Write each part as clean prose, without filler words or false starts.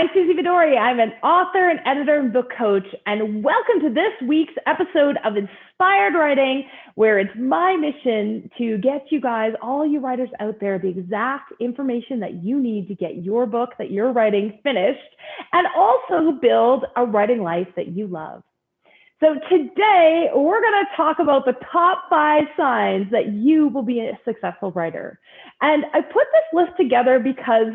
I'm Suzy Vadori. I'm an author, an editor, and book coach, and welcome to this week's episode of Inspired Writing, where it's my mission to get you guys, all you writers out there, the exact information that you need to get your book that you're writing finished, and also build a writing life that you love. So today, we're going to talk about the top 5 signs that you will be a successful writer. And I put this list together because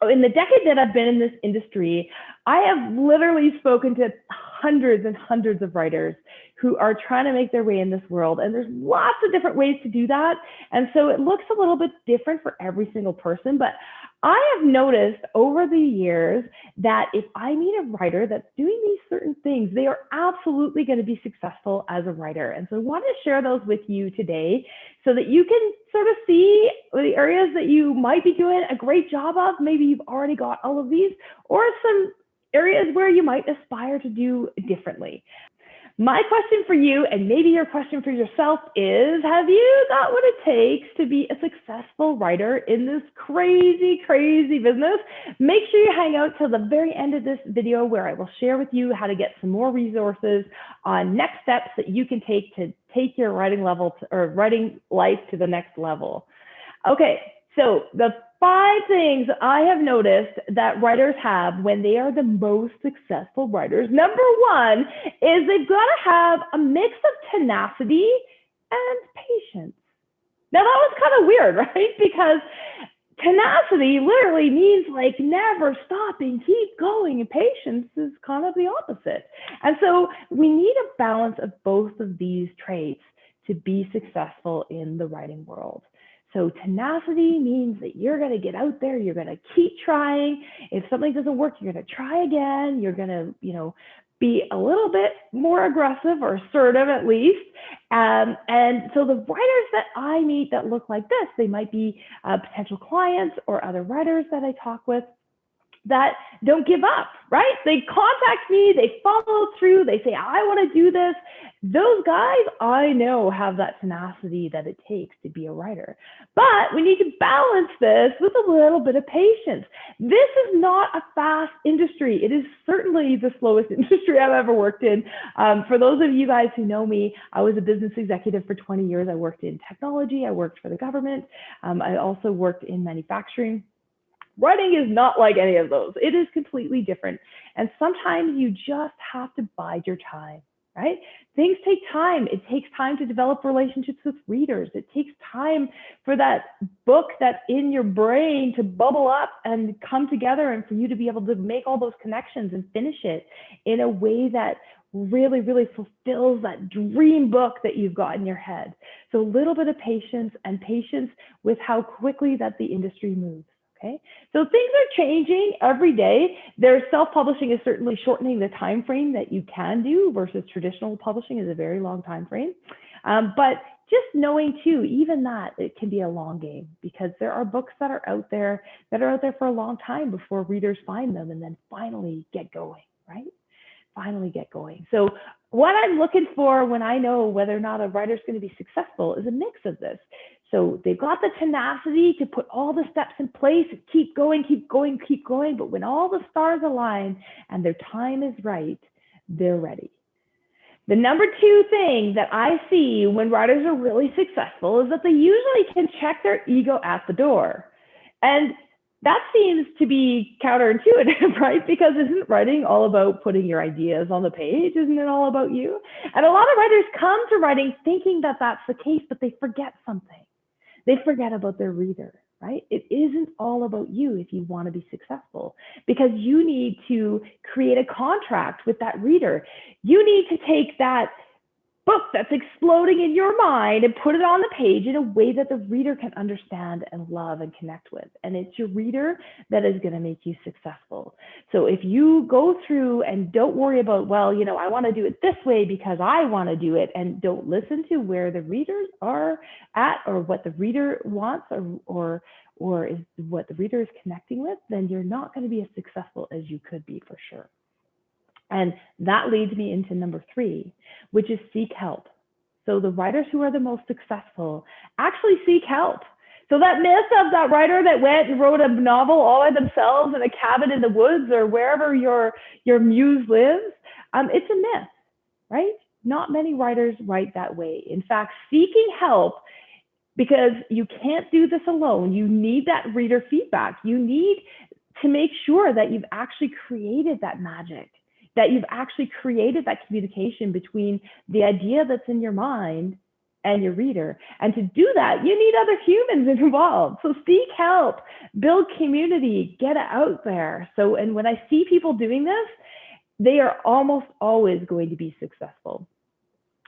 in the decade that I've been in this industry, I have literally spoken to hundreds and hundreds of writers who are trying to make their way in this world. And there's lots of different ways to do that. And so it looks a little bit different for every single person. But I have noticed over the years that if I meet a writer that's doing these certain things, they are absolutely going to be successful as a writer. And so I want to share those with you today so that you can sort of see the areas that you might be doing a great job of. Maybe you've already got all of these, or some areas where you might aspire to do differently. My question for you, and maybe your question for yourself, is have you got what it takes to be a successful writer in this crazy, crazy business? Make sure you hang out till the very end of this video where I will share with you how to get some more resources on next steps that you can take to take your writing level or writing life to the next level. Okay, so the 5 things I have noticed that writers have when they are the most successful writers. Number 1 is they've got to have a mix of tenacity and patience. Now that was kind of weird, right? Because tenacity literally means like never stopping, keep going, and patience is kind of the opposite. And so we need a balance of both of these traits to be successful in the writing world. So tenacity means that you're going to get out there, you're going to keep trying. If something doesn't work, you're going to try again. You're going to, be a little bit more aggressive or assertive at least. And so the writers that I meet that look like this, they might be potential clients or other writers that I talk with that don't give up, right? They contact me, they follow through, they say, I want to do this. Those guys I know have that tenacity that it takes to be a writer. But we need to balance this with a little bit of patience. This is not a fast industry. It is certainly the slowest industry I've ever worked in. For those of you guys who know me, I was a business executive for 20 years. I worked in technology, I worked for the government. I also worked in manufacturing. Writing is not like any of those. It is completely different. And sometimes you just have to bide your time, right? Things take time. It takes time to develop relationships with readers. It takes time for that book that's in your brain to bubble up and come together and for you to be able to make all those connections and finish it in a way that really, really fulfills that dream book that you've got in your head. So a little bit of patience and patience with how quickly that the industry moves. Okay, so things are changing every day. Their self-publishing is certainly shortening the time frame that you can do versus traditional publishing is a very long time frame. But just knowing too, even that it can be a long game because there are books that are out there for a long time before readers find them and then finally get going, right? Finally get going. So what I'm looking for when I know whether or not a writer is going to be successful is a mix of this. So they've got the tenacity to put all the steps in place, keep going, keep going, keep going. But when all the stars align and their time is right, they're ready. The number 2 thing that I see when writers are really successful is that they usually can check their ego at the door. And that seems to be counterintuitive, right? Because isn't writing all about putting your ideas on the page? Isn't it all about you? And a lot of writers come to writing thinking that that's the case, but they forget something. They forget about their reader, right? It isn't all about you if you want to be successful because you need to create a contract with that reader. You need to take that book that's exploding in your mind and put it on the page in a way that the reader can understand and love and connect with. And it's your reader that is going to make you successful. So if you go through and don't worry about, well, I want to do it this way because I want to do it, and don't listen to where the readers are at or what the reader wants or is what the reader is connecting with, then you're not going to be as successful as you could be for sure. And that leads me into number 3, which is seek help. So the writers who are the most successful actually seek help. So that myth of that writer that went and wrote a novel all by themselves in a cabin in the woods or wherever your muse lives, it's a myth, right? Not many writers write that way. In fact, seeking help, because you can't do this alone. You need that reader feedback. You need to make sure that you've actually created that magic, that you've actually created that communication between the idea that's in your mind and your reader. And to do that, you need other humans involved. So seek help, build community, get it out there. So, and when I see people doing this, they are almost always going to be successful.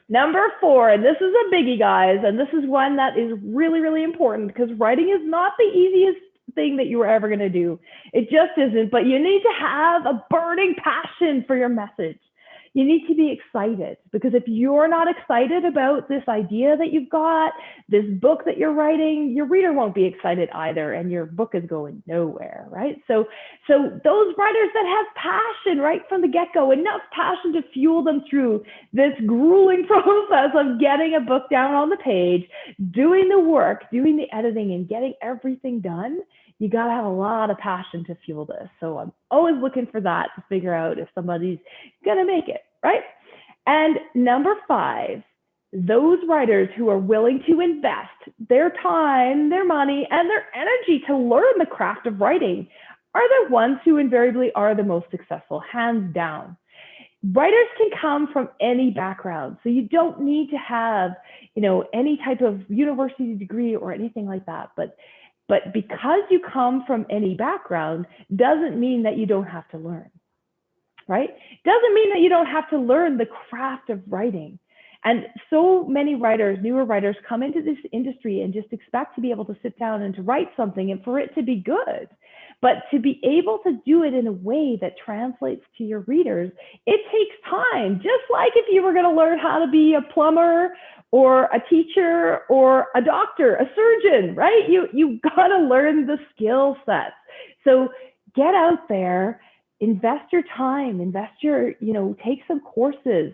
Number 4, and this is a biggie, guys, and this is one that is really, really important because writing is not the easiest thing that you were ever going to do. It just isn't, but you need to have a burning passion for your message. You need to be excited, because if you're not excited about this idea that you've got, this book that you're writing, your reader won't be excited either, and your book is going nowhere, right? So those writers that have passion right from the get-go, enough passion to fuel them through this grueling process of getting a book down on the page, doing the work, doing the editing, and getting everything done, you got to have a lot of passion to fuel this. So I'm always looking for that to figure out if somebody's going to make it, right? And number 5, those writers who are willing to invest their time, their money, and their energy to learn the craft of writing are the ones who invariably are the most successful, hands down. Writers can come from any background, so you don't need to have, any type of university degree or anything like that. But because you come from any background doesn't mean that you don't have to learn, right? Doesn't mean that you don't have to learn the craft of writing. And so many writers, newer writers, come into this industry and just expect to be able to sit down and to write something and for it to be good. But to be able to do it in a way that translates to your readers, it takes time. Just like if you were going to learn how to be a plumber or a teacher or a doctor, a surgeon, right? You got to learn the skill sets. So get out there, invest your time, take some courses,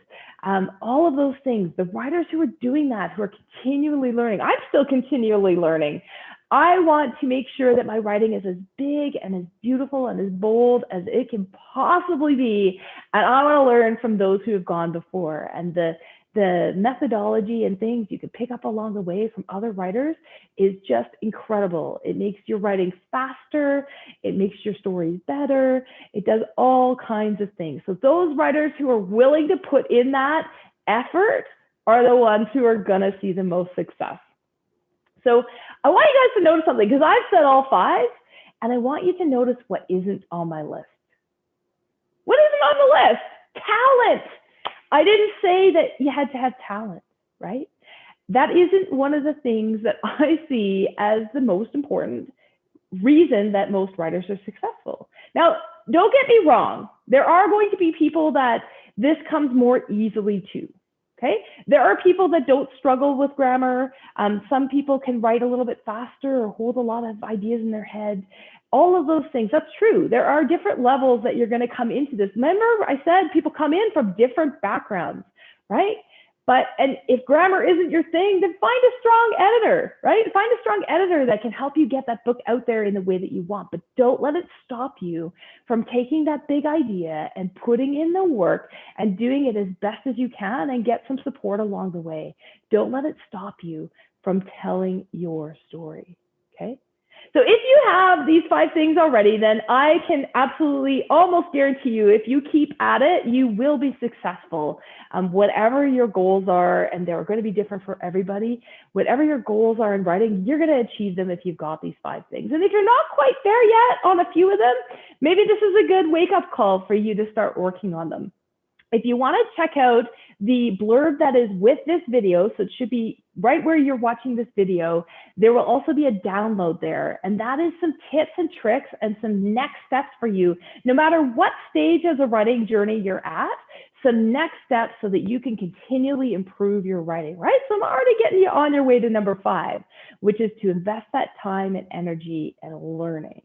all of those things. The writers who are doing that, who are continually learning, I'm still continually learning. I want to make sure that my writing is as big and as beautiful and as bold as it can possibly be. And I want to learn from those who have gone before. And the methodology and things you can pick up along the way from other writers is just incredible. It makes your writing faster. It makes your stories better. It does all kinds of things. So those writers who are willing to put in that effort are the ones who are going to see the most success. So I want you guys to notice something, because I've said all 5, and I want you to notice what isn't on my list. What isn't on the list? Talent. I didn't say that you had to have talent, right? That isn't one of the things that I see as the most important reason that most writers are successful. Now, don't get me wrong. There are going to be people that this comes more easily to. Okay, there are people that don't struggle with grammar. Some people can write a little bit faster or hold a lot of ideas in their head. All of those things, that's true. There are different levels that you're going to come into this. Remember, I said people come in from different backgrounds, right? And if grammar isn't your thing, then find a strong editor, right? Find a strong editor that can help you get that book out there in the way that you want. But don't let it stop you from taking that big idea and putting in the work and doing it as best as you can and get some support along the way. Don't let it stop you from telling your story, okay? So if you have these 5 things already, then I can absolutely almost guarantee you, if you keep at it, you will be successful. Whatever your goals are, and they're going to be different for everybody, whatever your goals are in writing, you're going to achieve them if you've got these 5 things. And if you're not quite there yet on a few of them, maybe this is a good wake-up call for you to start working on them. If you want to check out the blurb that is with this video, so it should be right where you're watching this video, there will also be a download there. And that is some tips and tricks and some next steps for you, no matter what stage of the writing journey you're at, some next steps so that you can continually improve your writing, right? So I'm already getting you on your way to number 5, which is to invest that time and energy and learning.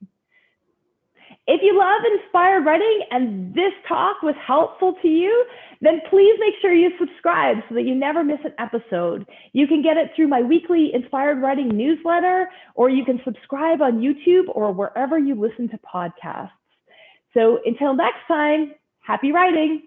If you love inspired writing and this talk was helpful to you, then please make sure you subscribe so that you never miss an episode. You can get it through my weekly Inspired Writing newsletter, or you can subscribe on YouTube or wherever you listen to podcasts. So until next time, happy writing.